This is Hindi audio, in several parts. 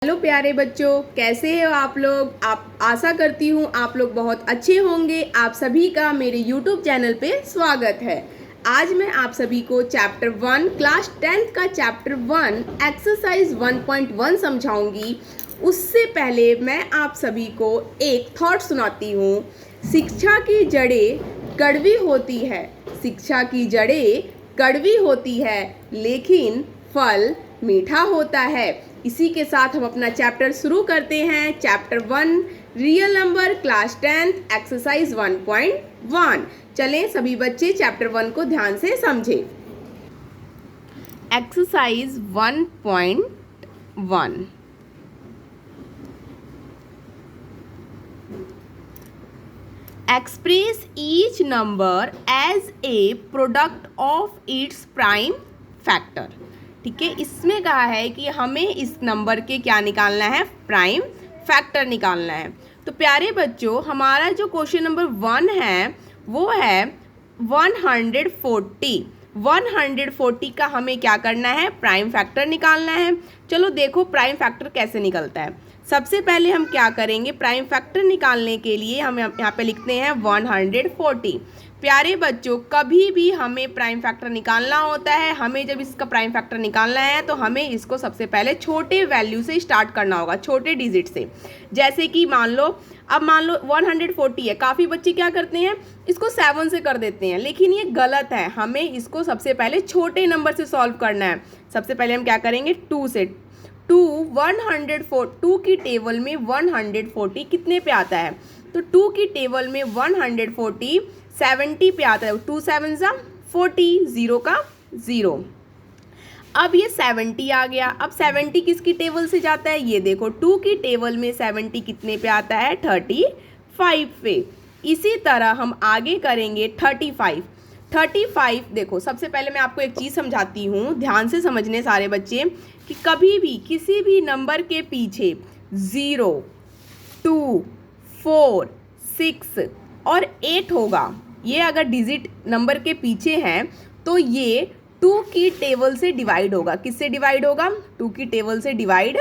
हेलो प्यारे बच्चों, कैसे हो आप लोग। आप आशा करती हूँ आप लोग बहुत अच्छे होंगे। आप सभी का मेरे यूट्यूब चैनल पे स्वागत है। आज मैं आप सभी को चैप्टर 1 क्लास 10th का चैप्टर 1 एक्सरसाइज 1.1 समझाऊंगी। उससे पहले मैं आप सभी को एक थॉट सुनाती हूँ। शिक्षा की जड़ें कड़वी होती है, शिक्षा की जड़ें कड़वी होती है, लेकिन फल मीठा होता है। इसी के साथ हम अपना चैप्टर शुरू करते हैं। Chapter 1 real number class 10th exercise 1.1। चलें सभी बच्चे चैप्टर 1 को ध्यान से समझें। Exercise 1.1। Express each number as a product of its prime factor. ठीक है, इसमें कहा है कि हमें इस नंबर के क्या निकालना है, प्राइम फैक्टर निकालना है। तो प्यारे बच्चों, हमारा जो क्वेश्चन नंबर 1 है वो है 140। 140 का हमें क्या करना है, प्राइम फैक्टर निकालना है। चलो देखो प्राइम फैक्टर कैसे निकलता है। सबसे पहले हम क्या करेंगे, प्राइम फैक्टर निकालने के लिए हम यहाँ पे लिखते हैं 140। प्यारे बच्चों, कभी भी हमें प्राइम फैक्टर निकालना होता है, हमें जब इसका प्राइम फैक्टर निकालना है तो हमें इसको सबसे पहले छोटे वैल्यू से स्टार्ट करना होगा, छोटे डिजिट से। जैसे कि मान लो 140 है, काफ़ी बच्चे क्या करते हैं, इसको 7 से कर देते हैं, लेकिन ये गलत है। हमें इसको सबसे पहले छोटे नंबर से सॉल्व करना है। सबसे पहले हम क्या करेंगे, 2 से। 2 की टेबल में 140 कितने पे आता है, तो 2 की टेबल में 140 70 पे आता है। 2 7 40, 0 का 0। अब ये 70 आ गया। अब 70 किसकी टेबल से जाता है, ये देखो 2 की टेबल में 70 कितने पे आता है, 35 पे। इसी तरह हम आगे करेंगे 35। देखो सबसे पहले मैं आपको एक चीज़ समझाती हूँ, ध्यान से समझने सारे बच्चे, कि कभी भी किसी भी नंबर के पीछे 0, 2, 4, 6 और 8 होगा, ये अगर डिजिट नंबर के पीछे हैं तो ये 2 की टेबल से डिवाइड होगा। किससे डिवाइड होगा, 2 की टेबल से डिवाइड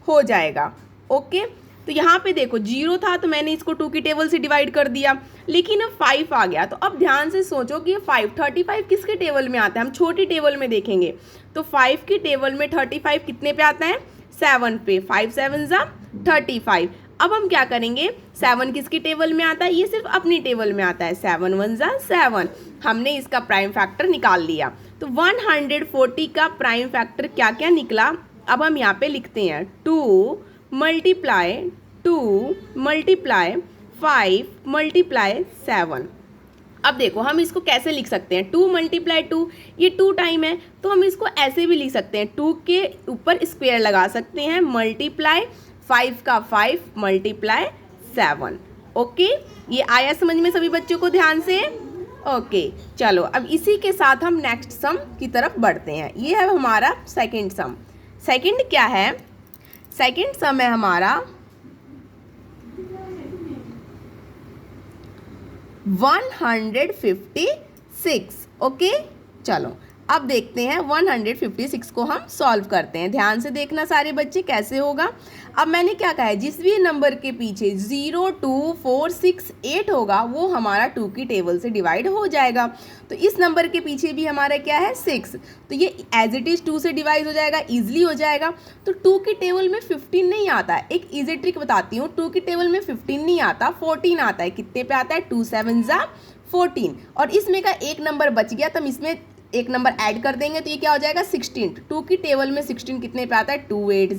हो जाएगा। ओके, तो यहाँ पे देखो 0 था तो मैंने इसको 2 की टेबल से डिवाइड कर दिया, लेकिन अब 5 आ गया। तो अब ध्यान से सोचो कि ये 35 किसके टेबल में आता है, हम छोटी टेबल में देखेंगे तो 5 की टेबल में 35 कितने पे आता है, 7 पे। 5 7 35। अब हम क्या करेंगे, 7 किसकी टेबल में आता है, ये सिर्फ अपनी टेबल में आता है। 7 1 7। हमने इसका प्राइम फैक्टर निकाल लिया। तो 140 का प्राइम फैक्टर क्या क्या निकला, अब हम यहाँ पे लिखते हैं 2 मल्टीप्लाई 5 मल्टीप्लाई 7। अब देखो हम इसको कैसे लिख सकते हैं, 2 मल्टीप्लाई 2, ये 2 टाइम है तो हम इसको ऐसे भी लिख सकते हैं, 2 के ऊपर स्क्वायर लगा सकते हैं, मल्टीप्लाई 5 का 5 मल्टीप्लाई 7। ओके, ये आया समझ में सभी बच्चों को, ध्यान से। ओके चलो अब इसी के साथ हम नेक्स्ट सम की तरफ बढ़ते हैं। ये है हमारा सेकंड सम। सेकंड क्या है, सेकंड सम है हमारा 156। ओके चलो अब देखते हैं 156 को हम सॉल्व करते हैं। ध्यान से देखना सारे बच्चे कैसे होगा। अब मैंने क्या कहा है, जिस भी नंबर के पीछे 0 2 4 6 8 होगा वो हमारा 2 की टेबल से डिवाइड हो जाएगा। तो इस नंबर के पीछे भी हमारा क्या है, 6, तो ये एज इट इज़ 2 से डिवाइड हो जाएगा, ईजिली हो जाएगा। तो 2 की टेबल में 15 नहीं आता है, एक ईजी ट्रिक बताती हूँ, 2 की टेबल में 15 नहीं आता, 14 आता है। कितने पे आता है, 2 7 14। और इसमें का एक नंबर बच गया तो हम इसमें एक नंबर ऐड कर देंगे तो ये क्या हो जाएगा, 16। 2 की टेबल में 16 कितने पे आता है, 2 8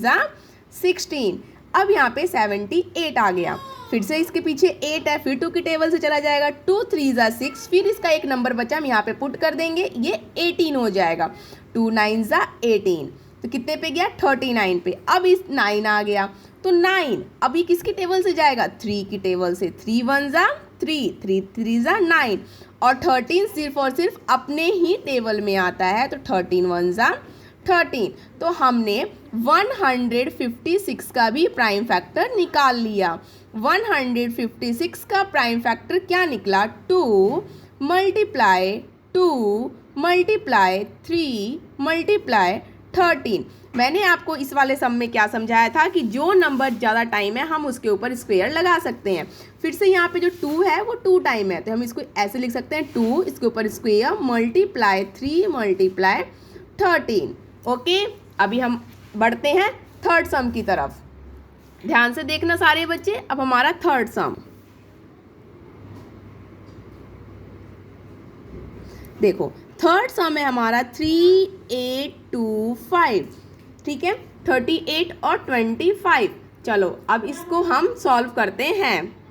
16। अब यहाँ पे 78 आ गया, फिर से इसके पीछे 8 है, फिर 2 की टेबल से चला जाएगा, 2 3 6, फिर इसका एक नंबर बचा हम यहाँ पे पुट कर देंगे, ये 18 हो जाएगा। 2 9 18, तो कितने पे गया, 39 पे। अब इस 9 आ गया तो 9 अभी किसकी टेबल से जाएगा, 3 की टेबल से। 3 1 3, 3 3 9, और 13 सिर्फ और सिर्फ अपने ही टेबल में आता है, तो 13 1 13। तो हमने 156 का भी प्राइम फैक्टर निकाल लिया। 156 का प्राइम फैक्टर क्या निकला, 2 मल्टीप्लाई 3 मल्टीप्लाई 13। मैंने आपको इस वाले सम में क्या समझाया था कि जो नंबर ज़्यादा टाइम है हम उसके ऊपर स्क्वायर लगा सकते हैं। फिर से यहाँ पे जो 2 है वो 2 टाइम है, तो हम इसको ऐसे लिख सकते हैं 2 इसके ऊपर स्क्वायर मल्टीप्लाई 3 मल्टीप्लाई 13। ओके, अभी हम बढ़ते हैं थर्ड सम की तरफ। ध्यान से देखना सारे बच्चे। अब हमारा थर्ड सम देखो, थर्ड सम है हमारा 3825। ठीक है, 38 और 25। चलो अब इसको हम सॉल्व करते हैं।